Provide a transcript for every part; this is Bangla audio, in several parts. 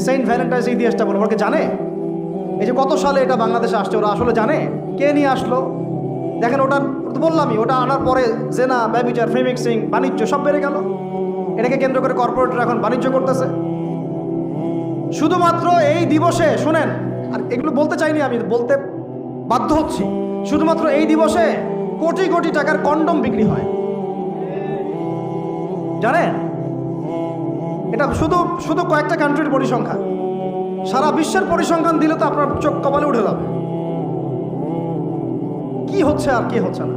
সেন্ট ভ্যালেন্টাইন্স ইতিহাসটা বলবো, ওরা জানে এই যে কত সালে এটা বাংলাদেশে আসছে, ওরা আসলে জানে কে নিয়ে আসলো? দেখেন ওটার তো বললামই, ওটা আনার পরে জেনা, ব্যভিচার, ফ্রি মিক্সিং, বাণিজ্য সব বেড়ে গেল। এটাকে কেন্দ্র করে কর্পোরেটরা এখন বাণিজ্য করতেছে। শুধুমাত্র এই দিবসে শুনেন, আর এগুলো বলতে চাইনি, আমি বলতে বাধ্য হচ্ছি, শুধুমাত্র এই দিবসে কোটি কোটি টাকার কন্ডম বিক্রি হয়, জানেন? এটা শুধু শুধু কয়েকটা কান্ট্রির পরিসংখ্যান, সারা বিশ্বের পরিসংখ্যান দিলে তো আপনার চোখ কপালে উঠে যাবে। কি হচ্ছে আর কি হচ্ছে না?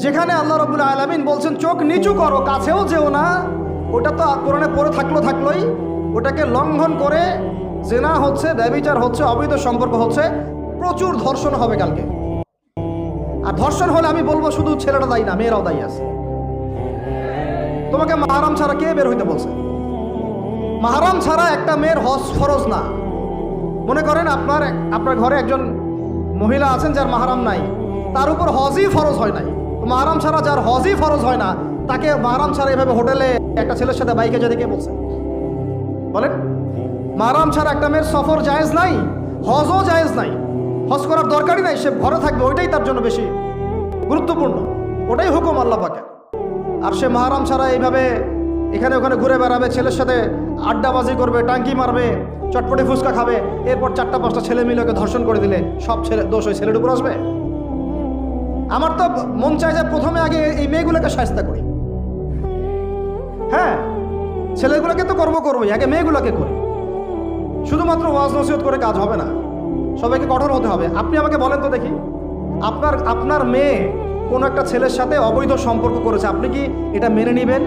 যেখানে আল্লাহ রাব্বুল আলামিন বলছেন চোখ নিচু করো, কাছেও যেও না, ওটা তো কোরআনে পড়ে থাকলোই, ওটাকে লঙ্ঘন করে জেনা হচ্ছে, ব্যভিচার হচ্ছে, অবৈধ সম্পর্ক হচ্ছে, প্রচুর ধর্ষণ হবে কালকে। আর ধর্ষণ হলে আমি বলবো শুধু ছেলেটা দায়ী না, মেয়েরাও দায়ী আছে। তোমাকে মাহরাম ছাড়া কে বের হইতে বলছে? মাহরাম ছাড়া একটা মেয়ের হজ ফরজ না। মনে করেন আপনার ঘরে একজন মহিলা আছেন যার মাহরাম নাই, তার উপর হজই ফরজ হয় নাই। মাহরাম ছাড়া যার হজই ফরজ হয় না, তাকে মাহরাম ছাড়া এভাবে হোটেলে একটা ছেলের সাথে বাইকে যেতে কে বলছে? বলেন, মাহরাম ছাড়া একটা মেয়ের সফর জায়েজ নাই, হজও জায়েজ নাই, হজ করার দরকারই নাই, সে ঘরে থাকবে, ওইটাই তার জন্য বেশি গুরুত্বপূর্ণ, ওটাই হুকুম আল্লাহ পাকের। আর সে মাহরাম ছাড়া এইভাবে এখানে ওখানে ঘুরে বেড়াবে, ছেলের সাথে আড্ডাবাজি করবে, টাঙ্কি মারবে, চটপটে ফুচকা খাবে, এরপর 4-5টা ছেলে মিলে ওকে ধর্ষণ করে দিলে সব দোষ ওই ছেলের উপর আসবে? আমার তো মন চায় যে প্রথমে আগে এই মেয়েগুলোকে শায়েস্তা করি। হ্যাঁ, ছেলেগুলোকে তো করবোই, আগে মেয়েগুলোকে করি। শুধুমাত্র ওয়াজ নসিহত করে কাজ হবে না, সবাইকে কঠোর হতে হবে। আপনি আমাকে বলেন তো দেখি, আপনার মেয়ে কোনো একটা ছেলের সাথে অবৈধ সম্পর্ক করেছে, আপনি কি এটা মেনে নেবেন?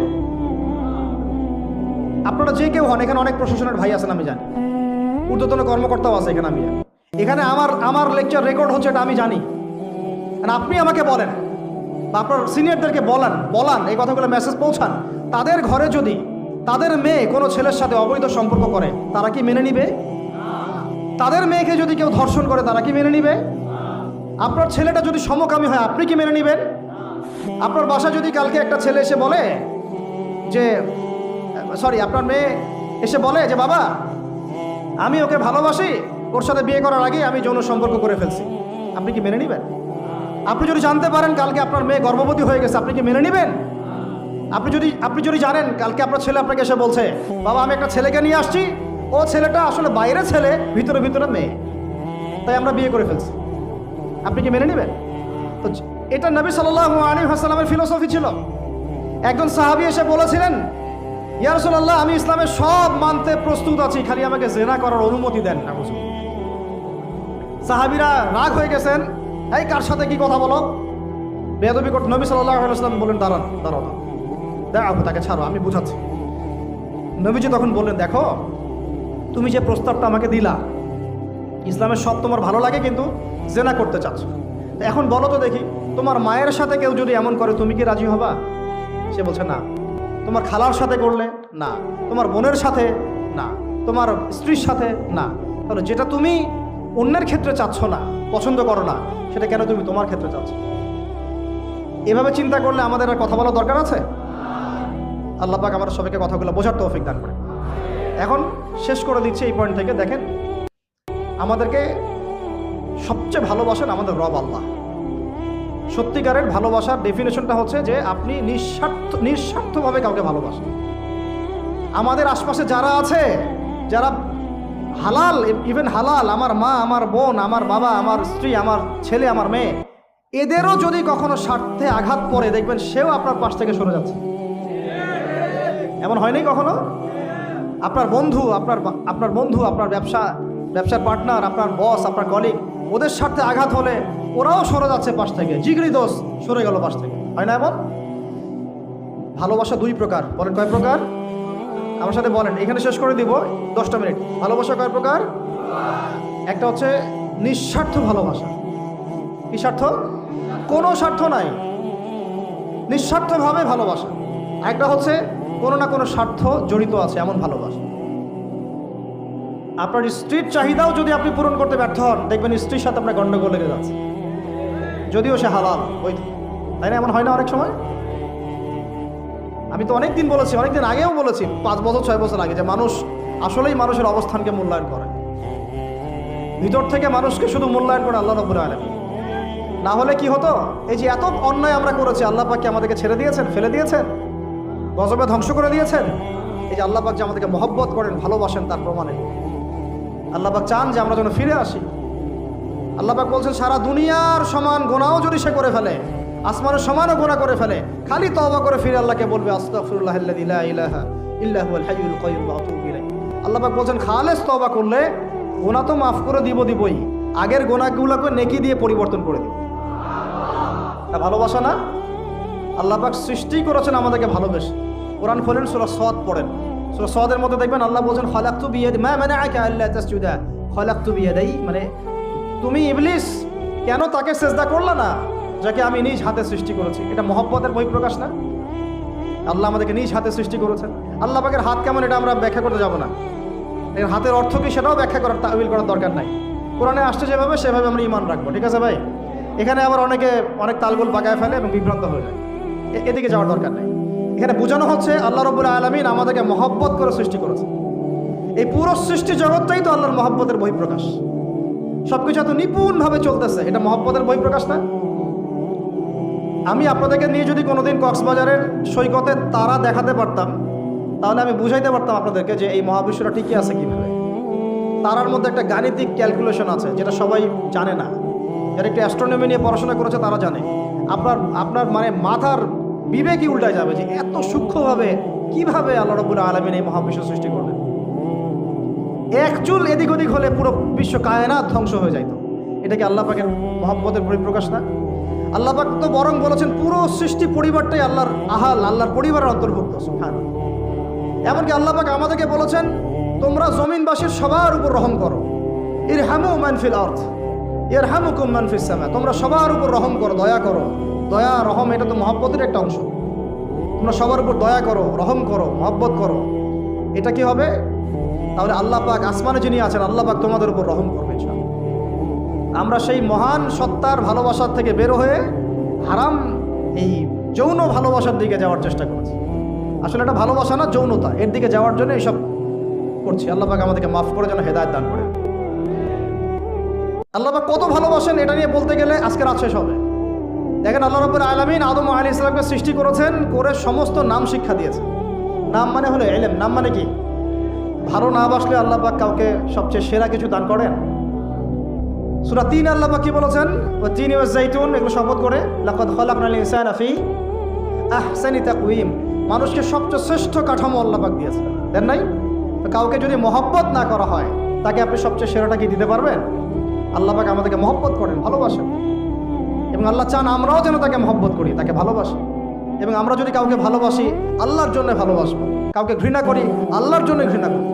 আপনারা যে কেউ হন, এখানে অনেক প্রশাসনের ভাই আছেন আমি জানি, ঊর্ধ্বতন কর্মকর্তাও আছে এখানে, আমি এখানে আমার লেকচার রেকর্ড হচ্ছে, এটা আমি জানি। আপনি আমাকে বলেন বা আপনার সিনিয়রদেরকে বলান এই কথাগুলো মেসেজ পৌঁছান, তাদের ঘরে যদি তাদের মেয়ে কোনো ছেলের সাথে অবৈধ সম্পর্ক করে, তারা কি মেনে নিবে? তাদের মেয়েকে যদি কেউ ধর্ষণ করে, তারা কি মেনে নিবে? আপনার ছেলেটা যদি সমকামী হয়, আপনি কি মেনে নেবেন? আপনার বাসায় যদি কালকে একটা ছেলে এসে বলে যে আপনার মেয়ে এসে বলে যে বাবা আমি ওকে ভালোবাসি, ওর সাথে বিয়ে করার আগে আমি যৌন সম্পর্ক করে ফেলছি, আপনি কি মেনে নেবেন? আপনি যদি জানতে পারেন কালকে আপনার মেয়ে গর্ভবতী হয়ে গেছে, আপনি কি মেনে নেবেন? আপনি যদি জানেন কালকে আপনার ছেলে আপনাকে এসে বলছে বাবা আমি একটা ছেলেকে নিয়ে আসছি, ও ছেলেটা আসলে বাইরের ছেলে, ভিতরে ভিতরে মেয়ে, তাই আমরা বিয়ে করে ফেলছি, আপনি কি মেনে নেবেন? তো এটা নবী সাল্লাল্লাহু আলাইহি ওয়াসাল্লামের ফিলোসফি ছিল। একজন সাহাবী এসে বলেছিলেন ইয়া রাসূলুল্লাহ আমি ইসলামের সব মানতে প্রস্তুত আছি, খালি আমাকে জিনা করার অনুমতি দেন না। সাহাবীরা রাগ হয়ে গেছেন, এই কার সাথে কি কথা বলো, বেয়াদবি করতে। নবী সাল্লাল্লাহু আলাইহি ওয়াসাল্লাম বললেন দাঁড়াও, দেখো তাকে ছাড়ো, আমি বুঝাচ্ছি। নবীজি তখন বললেন দেখো তুমি যে প্রস্তাবটা আমাকে দিলা, ইসলামের সব তোমার ভালো লাগে, কিন্তু জেনা করতে চাচ্ছ, এখন বলো তো দেখি তোমার মায়ের সাথে কেউ যদি এমন করে তুমি কি রাজি হবা? সে বলছে না। তোমার খালার সাথে করলে না, তোমার বোনের সাথে না, তোমার স্ত্রীর সাথে না, তাহলে যেটা তুমি অন্যের ক্ষেত্রে চাচ্ছ না, পছন্দ করো না, সেটা কেন তুমি তোমার ক্ষেত্রে চাচ্ছ? এভাবে চিন্তা করলে আমাদের আর কথা বলার দরকার আছে? আল্লাহ পাক আমাদের সবাইকে কথাগুলো বোঝার তৌফিক দান করে। এখন শেষ করে দিচ্ছি এই পয়েন্ট থেকে। দেখেন, আমাদেরকে সবচেয়ে ভালোবাসেন আমাদের রব আল্লাহ। সত্যিকারের ভালোবাসার ডেফিনেশনটা হচ্ছে যে আপনি নিঃস্বার্থভাবে কাউকে ভালোবাসেন। আমাদের আশপাশে যারা আছে, যারা হালাল, ইভেন হালাল, আমার মা, আমার বোন, আমার বাবা, আমার স্ত্রী, আমার ছেলে, আমার মেয়ে, এদেরও যদি কখনো স্বার্থে আঘাত পড়ে, দেখবেন সেও আপনার পাশ থেকে সরে যাচ্ছে। এমন হয়নি কখনো? আপনার বন্ধু, আপনার ব্যবসার পার্টনার, আপনার বস, আপনার কলিগ, ওদের স্বার্থে আঘাত হলে ওরাও সরে যাচ্ছে পাশ থেকে, জিগরি দোষ সরে গেল পাশ থেকে, হয় না এমন? ভালোবাসা দুই প্রকার, বলেন কয় প্রকার? আমার সাথে বলেন, এখানে শেষ করে দিব 10টা মিনিট। ভালোবাসা কয় প্রকার? একটা হচ্ছে নিঃস্বার্থ ভালোবাসা। কি স্বার্থ? কোনো স্বার্থ নাই, নিঃস্বার্থভাবে ভালোবাসা। একটা হচ্ছে কোনো না কোনো স্বার্থ জড়িত আছে এমন ভালোবাসা। আপনার স্ত্রীর চাহিদাও যদি আপনি পূরণ করতে ব্যর্থ হন, দেখবেন স্ত্রীর সাথে আপনার গন্ডগোল লেগে যাচ্ছে, যদিও সে হালাল বৈধ, তাই না? এমন হয় না অনেক সময়? আমি তো অনেকদিন বলেছি, অনেকদিন আগেও বলেছি, 5 বছর 6 বছর আগে, যে মানুষ আসলেই মানুষের অবস্থানকে মূল্যায়ন করে, ভিতর থেকে মানুষকে শুধু মূল্যায়ন করে আল্লাহ রাব্বুল আলামিন। না হলে কি হতো, এই যে এত অন্যায় আমরা করেছি, আল্লাহ পাক কি আমাদেরকে ছেড়ে দিয়েছেন, ফেলে দিয়েছেন, গজবে ধ্বংস করে দিয়েছেন? এই যে আল্লাহ পাক যে আমাদেরকে মহব্বত করেন, ভালোবাসেন, তার প্রমাণে আল্লাহ পাক চান যে আমরা যেন ফিরে আসি। আল্লাহ পাক বলছেন সারা দুনিয়ার সমান গুনাহও যদি সে করে ফেলে, আসমানের সমানও গুনাহ করে ফেলে, খালি তওবা করে ফিরে আল্লাহকে বলবে আস্তাগফিরুল্লাহাল্লাযী লা ইলাহা ইল্লা হুয়াল হাইয়ুল কাইয়্যুম ওয়া আতুবু ইলাইহি। আল্লাহ পাক বলছেন খালেস তওবা করলে গুনাহ তো মাফ করে দিবই, আগের গুনাহগুলোকে নেকি দিয়ে পরিবর্তন করে দিব। এটা ভালোবাসা না? আল্লাহ পাক সৃষ্টি করেছেন আমাদেরকে ভালোবেসে। কোরআন খোলেন, সূরা সদ পড়েন, সূরা সদের মধ্যে দেখবেন আল্লাহ বলছেন খালাকতু বিয়াদি মা মানাআকা আল্লা তাসজুদা খালাকতু বিয়াদাই, মানে তুমি ইবলিস কেন তাকে সেজদা করলা না যাকে আমি নিজ হাতে সৃষ্টি করেছি? এটা মহব্বতের বহিঃপ্রকাশ না? আল্লাহ আমাদেরকে নিজ হাতে সৃষ্টি করেছেন। আল্লাহ পাকের হাত কেমন এটা আমরা ব্যাখ্যা করতে যাব না, এর হাতের অর্থ কি সেটাও ব্যাখ্যা করার, তাওয়িল করার দরকার নাই। কোরআনে আসছে যেভাবে সেভাবে আমরা ঈমান রাখবো, ঠিক আছে ভাই? এখানে আবার অনেক তালগোল পাকায় ফেলে এবং বিভ্রান্ত হয়ে যায়, এদিকে যাওয়ার দরকার নেই। এখানে বোঝানো হচ্ছে আল্লাহ রাব্বুল আলামিন আমাদেরকে মহব্বত করে সৃষ্টি করেছে। এই পুরো সৃষ্টি জগৎটাই তো আল্লাহর মহব্বতের বহিঃপ্রকাশ। সবকিছু এত নিপুণভাবে চলতেছে, এটা মহব্বতের বহিঃপ্রকাশ না? আমি আপনাদেরকে নিয়ে যদি কোনোদিন কক্সবাজারের সৈকতে তারা দেখাতে পারতাম, তাহলে আমি বুঝাইতে পারতাম আপনাদেরকে যে এই মহাবিশ্বটা টিকে আছে কীভাবে। তারার মধ্যে একটা গাণিতিক ক্যালকুলেশন আছে যেটা সবাই জানে না, যারা একটু অ্যাস্ট্রোনমি নিয়ে পড়াশোনা করেছে তারা জানে। আপনার মানে মাথার বিবেকই উল্টায় যাবে যে এত সূক্ষ্মভাবে কিভাবে আল্লাহ রাব্বুল আলামিন এই মহাবিশ্ব সৃষ্টি করলেন। এক চুল এদিক ওদিক হলে পুরো বিশ্ব কায়নাত ধ্বংস হয়ে যাইত। এটা কি আল্লাহ পাকের মহব্বতের পরিপ্রকাশ না? আল্লাহ পাক তো বরং বলেছেন পুরো সৃষ্টি পরিবারটাই আল্লাহর আহাল, আল্লাহর পরিবারের অন্তর্ভুক্ত। সুবহানাল্লাহ। এমনকি আল্লাহ পাক আমাদেরকে বলেছেন তোমরা জমিনবাসীর সবার উপর রহম করো, ইরহামু মান ফিল আরদ ইয়ারহামুকুম মান ফিস সামা, তোমরা সবার উপর রহম করো, দয়া করো। দয়া রহম এটা তো মহব্বতের একটা অংশ। তোমরা সবার উপর দয়া করো, রহম করো, মহব্বত করো। এটা কি হবে? তাহলে আল্লাহ পাক আসমানে যিনি আছেন আল্লাহ পাক তোমাদের উপর রহম করবে ইনশাআল্লাহ। আমরা সেই মহান সত্তার ভালোবাসার থেকে বের হয়ে হারাম এই যৌন ভালোবাসার দিকে যাওয়ার চেষ্টা করেছি। আসলে এটা ভালোবাসা না, যৌনতা, এর দিকে যাওয়ার জন্য এইসব করছি। আল্লাহ পাক আমাদেরকে মাফ করে যেন হেদায়েত দান করে। আল্লাহ পাক কত ভালোবাসেন এটা নিয়ে বলতে গেলে আজকে রাত শেষ হবে। দেখেন আল্লাহ রাব্বুল আলামিন আদম আলাইহিস সালামকে সৃষ্টি করেছেন, করে সমস্ত নাম শিক্ষা দিয়েছেন। নাম মানে হলো ইলম। নাম মানে কি? ভালো না বাসলে আল্লাহ পাক কাউকে সবচেয়ে সেরা কিছু দান করেন। সূরা ৩ আল্লাহ পাক কি বলেছেন? ওয়া তিন ওয়া জাইতুন, এগুলো শপথ করে লাকাদ খালাকনাল ইনসানা ফি আহসানি তাকওয়িম, মানুষকে সবচেয়ে শ্রেষ্ঠ কাঠামো আল্লাহ পাক দিয়েছেন, দেন নাই? তো কাউকে যদি মহব্বত না করা হয় তাকে আপনি সবচেয়ে সেরাটা কি দিতে পারবেন? আল্লাহ পাক আমাদেরকে মহব্বত করেন, ভালোবাসেন, এবং আল্লাহ চান আমরাও যেন তাকে মহব্বত করি, তাকে ভালোবাসি। এবং আমরা যদি কাউকে ভালোবাসি আল্লাহর জন্য ভালোবাসবো, কাউকে ঘৃণা করি আল্লাহর জন্য ঘৃণা করি।